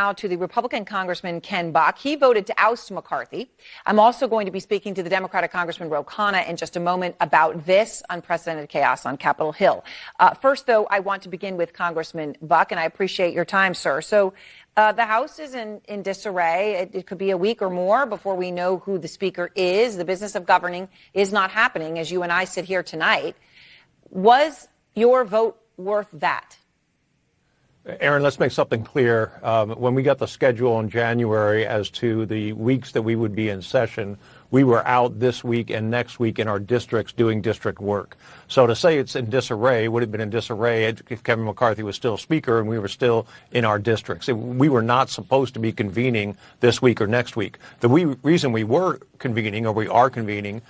now to the Republican Congressman Ken Buck. He voted to oust McCarthy. I'm also going to be speaking to the Democratic Congressman Ro Khanna in just a moment about this unprecedented chaos on Capitol Hill. First, though, I want to begin with Congressman Buck, and I appreciate your time, sir. So the House is in disarray. It could be a week or more before we know who the Speaker is. The business of governing is not happening as you and I sit here tonight. Was your vote worth that? Erin, let's make something clear. When we got the schedule in January as to the weeks that we would be in session, we were out this week and next week in our districts doing district work. So to say it's in disarray would have been in disarray if Kevin McCarthy was still Speaker and we were still in our districts. We were not supposed to be convening this week or next week. The reason we were convening, or we are convening,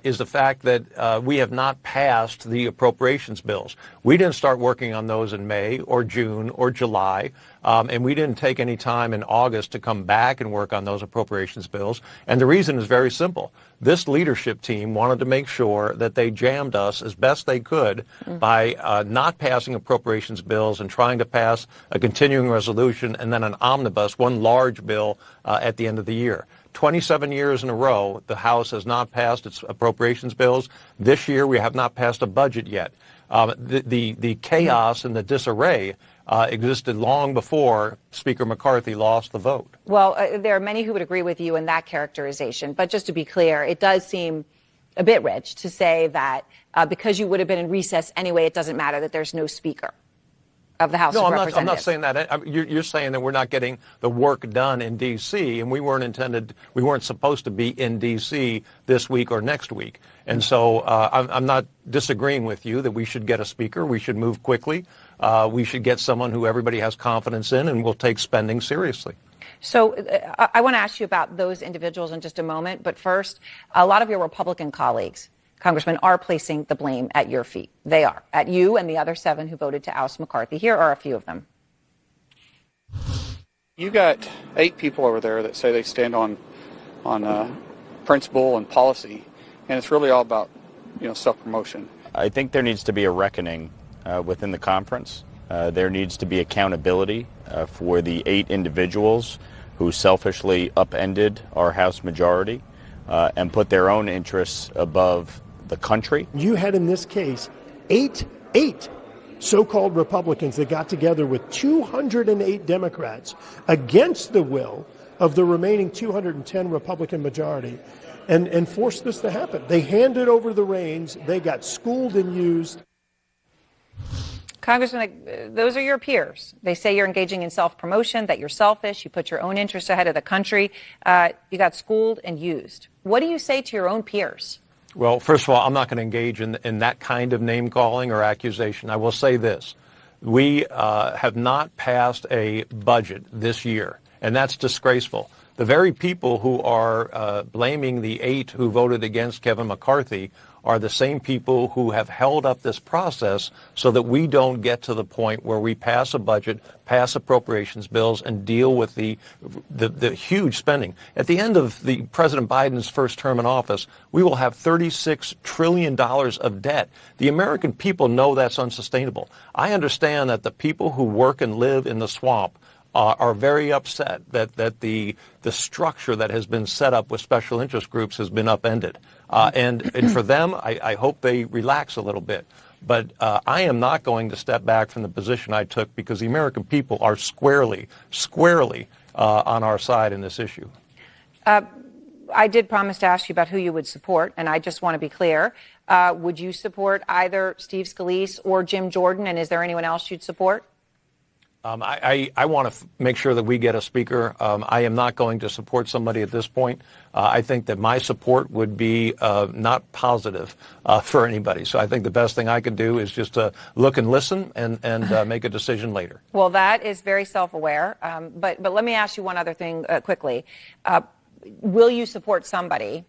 is the fact that we have not passed the appropriations bills. We didn't start working on those in May or June or July, and we didn't take any time in August to come back and work on those appropriations bills. And the reason is very simple. This leadership team wanted to make sure that they jammed us as best they could by not passing appropriations bills and trying to pass a continuing resolution and then an omnibus, one large bill at the end of the year. 27 years in a row, the House has not passed its appropriations bills. This year, we have not passed a budget yet. The chaos and the disarray existed long before Speaker McCarthy lost the vote. Well, there are many who would agree with you in that characterization. But just to be clear, it does seem a bit rich to say that because you would have been in recess anyway, it doesn't matter that there's no Speaker of the House of Representatives. I'm not saying that. You're saying that we're not getting the work done in D.C., and we weren't supposed to be in D.C. this week or next week. And so I'm not disagreeing with you that we should get a Speaker. We should move quickly. We should get someone who everybody has confidence in and will take spending seriously. So I want to ask you about those individuals in just a moment. But first, a lot of your Republican colleagues, Congressman, are placing the blame at your feet. They are, at you and the other 7 who voted to oust McCarthy. Here are a few of them. You got 8 people over there that say they stand on principle and policy, and it's really all about, self-promotion. I think there needs to be a reckoning within the conference. There needs to be accountability for the 8 individuals who selfishly upended our House majority and put their own interests above the country. You had in this case eight so-called Republicans that got together with 208 Democrats against the will of the remaining 210 Republican majority and forced this to happen. They handed over the reins. They got schooled and used. Congressman, those are your peers. They say you're engaging in self-promotion, that you're selfish, you put your own interests ahead of the country. You got schooled and used. What do you say to your own peers? Well, first of all, I'm not going to engage in that kind of name-calling or accusation. I will say this. We have not passed a budget this year, and that's disgraceful. The very people who are blaming the 8 who voted against Kevin McCarthy are the same people who have held up this process so that we don't get to the point where we pass a budget, pass appropriations bills, and deal with the huge spending. At the end of President Biden's first term in office, we will have $36 trillion of debt. The American people know that's unsustainable. I understand that the people who work and live in the swamp are very upset that the structure that has been set up with special interest groups has been upended. And for them, I hope they relax a little bit. But I am not going to step back from the position I took because the American people are squarely on our side in this issue. I did promise to ask you about who you would support, and I just want to be clear. Would you support either Steve Scalise or Jim Jordan, and is there anyone else you'd support? I want to make sure that we get a Speaker. I am not going to support somebody at this point. I think that my support would be not positive for anybody. So I think the best thing I could do is just look and listen and make a decision later. Well, that is very self-aware. But let me ask you one other thing quickly. Will you support somebody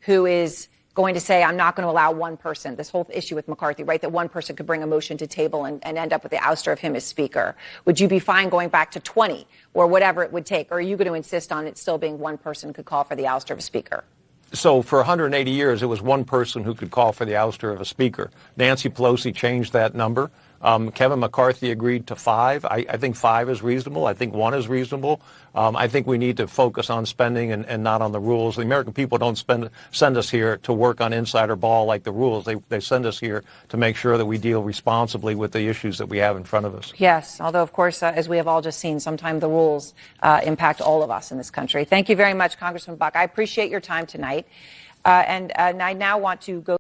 who is going to say, I'm not going to allow one person, this whole issue with McCarthy, right, that one person could bring a motion to table and end up with the ouster of him as Speaker? Would you be fine going back to 20 or whatever it would take? Or are you going to insist on it still being one person could call for the ouster of a Speaker? So for 180 years, it was one person who could call for the ouster of a Speaker. Nancy Pelosi changed that number. Kevin McCarthy agreed to 5. I think 5 is reasonable. I think 1 is reasonable. I think we need to focus on spending and not on the rules. The American people don't send us here to work on insider ball like the rules. They send us here to make sure that we deal responsibly with the issues that we have in front of us. Yes, although, of course, as we have all just seen, sometimes the rules impact all of us in this country. Thank you very much, Congressman Buck. I appreciate your time tonight. And I now want to go